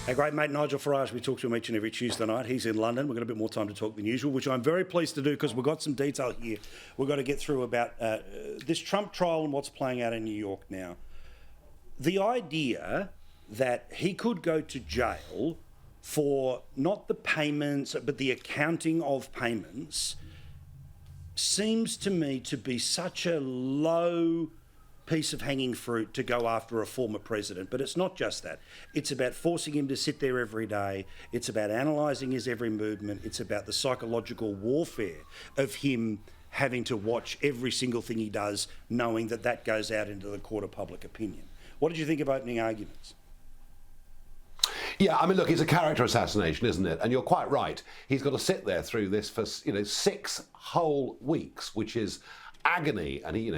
Our great mate Nigel Farage, we talk to him each and every Tuesday night. He's in London. We've got a bit more time to talk than usual, which I'm very pleased to do because we've got some detail here we've got to get through about this Trump trial and what's playing out in New York now. The idea that he could go to jail for not the payments but the accounting of payments seems to me to be such a low piece of hanging fruit to go after a former president. But it's not just that. It's about forcing him to sit there every day. It's about analysing his every movement. It's about the psychological warfare of him having to watch every single thing he does, knowing that that goes out into the court of public opinion. What did you think of opening arguments? Yeah, I mean, look, it's a character assassination, isn't it? And you're quite right. He's got to sit there through this for, 6 whole weeks, which is agony. And he,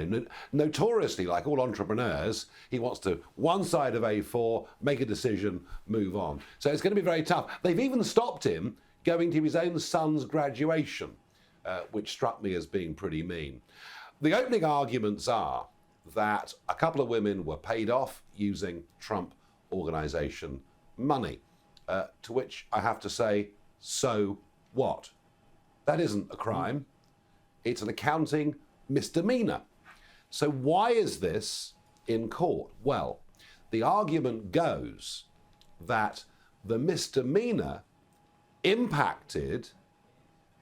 notoriously, like all entrepreneurs, he wants to one side of A4, make a decision, move on. So it's going to be very tough. They've even stopped him going to his own son's graduation, which struck me as being pretty mean. The opening arguments are that a couple of women were paid off using Trump Organization money, to which I have to say, so what? That isn't a crime. It's an accounting misdemeanor. So why is this in court? Well, the argument goes that the misdemeanor impacted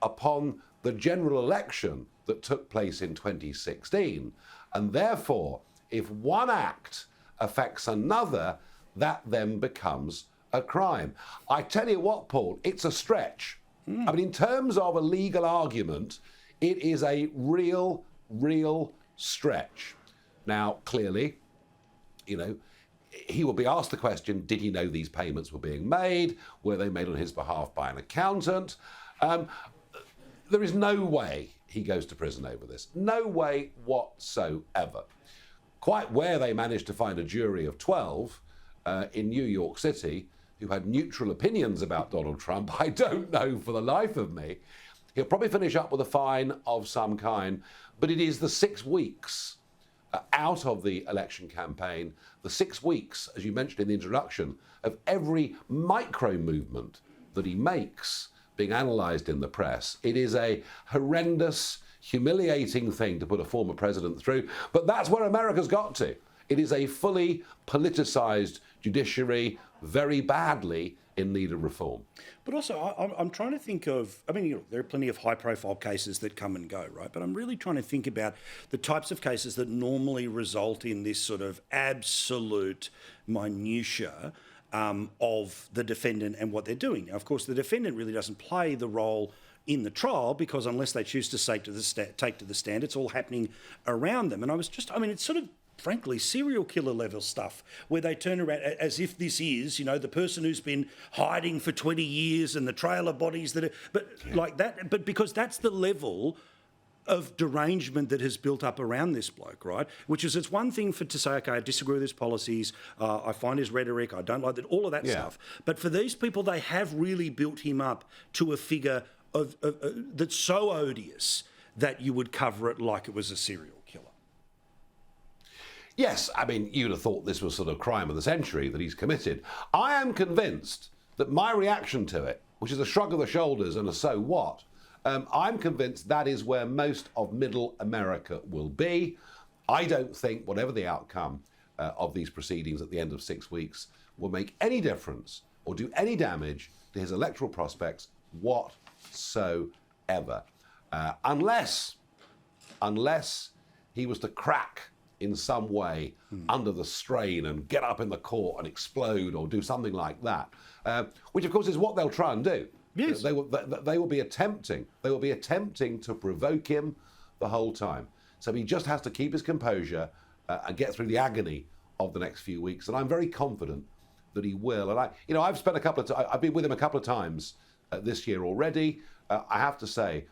upon the general election that took place in 2016, and therefore, if one act affects another, that then becomes a crime. I tell you what, Paul, it's a stretch. I mean, in terms of a legal argument, it is a real stretch. Now, clearly, he will be asked the question, did he know these payments were being made? Were they made on his behalf by an accountant? There is no way he goes to prison over this. No way whatsoever. Quite where they managed to find a jury of 12 in New York City who had neutral opinions about Donald Trump, I don't know for the life of me. He'll probably finish up with a fine of some kind, but it is the 6 weeks out of the election campaign, the 6 weeks, as you mentioned in the introduction, of every micro movement that he makes being analysed in the press. It is a horrendous, humiliating thing to put a former president through, but that's where America's got to. It is a fully politicised judiciary, very badly in need of reform. But also, I'm trying to think of, there are plenty of high-profile cases that come and go, right? But I'm really trying to think about the types of cases that normally result in this sort of absolute minutiae of the defendant and what they're doing. Now, of course, the defendant really doesn't play the role in the trial because unless they choose to take to the stand, it's all happening around them. And it's sort of, frankly, serial killer level stuff where they turn around as if this is, the person who's been hiding for 20 years and the trail of bodies that are, like that, but because that's the level of derangement that has built up around this bloke, right? Which is, it's one thing to say, okay, I disagree with his policies, I find his rhetoric, I don't like that, all of that stuff. But for these people, they have really built him up to a figure of that's so odious that you would cover it like it was a serial killer. Yes, you'd have thought this was sort of crime of the century that he's committed. I am convinced that my reaction to it, which is a shrug of the shoulders and a so what, I'm convinced that is where most of middle America will be. I don't think, whatever the outcome of these proceedings at the end of 6 weeks, will make any difference or do any damage to his electoral prospects whatsoever. Unless he was to crack in some way under the strain and get up in the court and explode or do something like that, which of course is what they'll try and do. Yes. They will be attempting to provoke him the whole time. So he just has to keep his composure and get through the agony of the next few weeks. And I'm very confident that he will. And I've been with him a couple of times this year already. I have to say,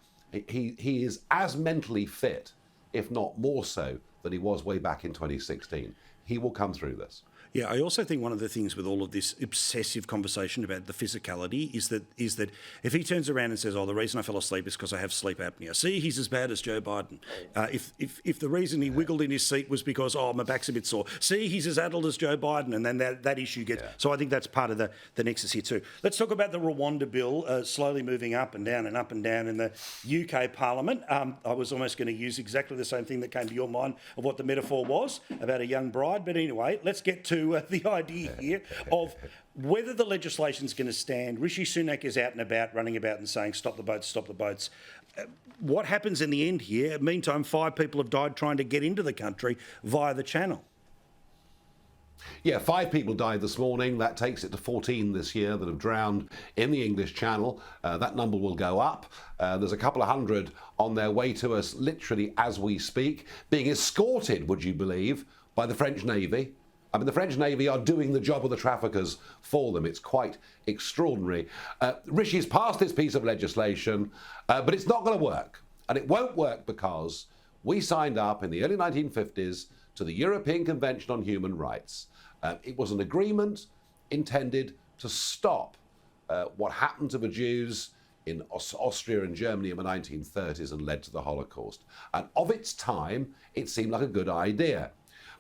he is as mentally fit, if not more so, than he was way back in 2016. He will come through this. Yeah, I also think one of the things with all of this obsessive conversation about the physicality is that if he turns around and says, "Oh, the reason I fell asleep is because I have sleep apnea," see, he's as bad as Joe Biden. If the reason he wiggled in his seat was because my back's a bit sore, see, he's as adult as Joe Biden, and then that issue gets. So I think that's part of the nexus here too. Let's talk about the Rwanda bill slowly moving up and down in the UK Parliament. I was almost going to use exactly the same thing that came to your mind of what the metaphor was about a young bride. But anyway, let's get to the idea here of whether the legislation's going to stand. Rishi Sunak is out and about, running about and saying, stop the boats, stop the boats. What happens in the end here? Meantime, 5 people have died trying to get into the country via the channel. Yeah, 5 people died this morning. That takes it to 14 this year that have drowned in the English Channel. That number will go up. There's a couple of hundred on their way to us literally as we speak, being escorted, would you believe, by the French Navy. I mean, the French Navy are doing the job of the traffickers for them. It's quite extraordinary. Rishi's passed this piece of legislation, but it's not going to work. And it won't work because we signed up in the early 1950s to the European Convention on Human Rights. It was an agreement intended to stop what happened to the Jews in Austria and Germany in the 1930s and led to the Holocaust. And of its time, it seemed like a good idea.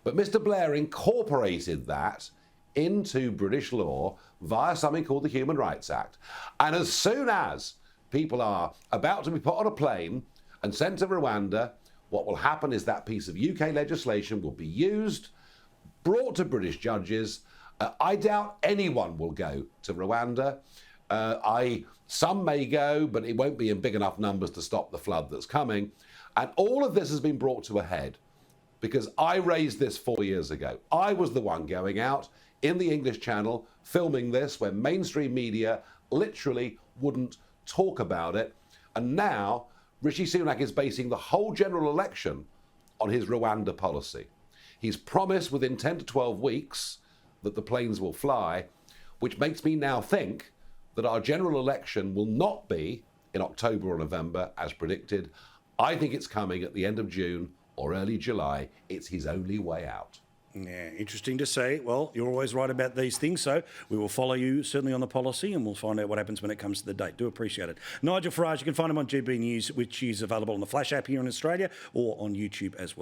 But Mr. Blair incorporated that into British law via something called the Human Rights Act. And as soon as people are about to be put on a plane and sent to Rwanda, what will happen is that piece of UK legislation will be used, brought to British judges. I doubt anyone will go to Rwanda. Some may go, but it won't be in big enough numbers to stop the flood that's coming. And all of this has been brought to a head because I raised this 4 years ago. I was the one going out in the English Channel filming this when mainstream media literally wouldn't talk about it. And now Rishi Sunak is basing the whole general election on his Rwanda policy. He's promised within 10 to 12 weeks that the planes will fly, which makes me now think that our general election will not be in October or November as predicted. I think it's coming at the end of June or early July. It's his only way out. Yeah, interesting to see. Well, you're always right about these things, so we will follow you certainly on the policy and we'll find out what happens when it comes to the date. Do appreciate it. Nigel Farage, you can find him on GB News, which is available on the Flash app here in Australia or on YouTube as well.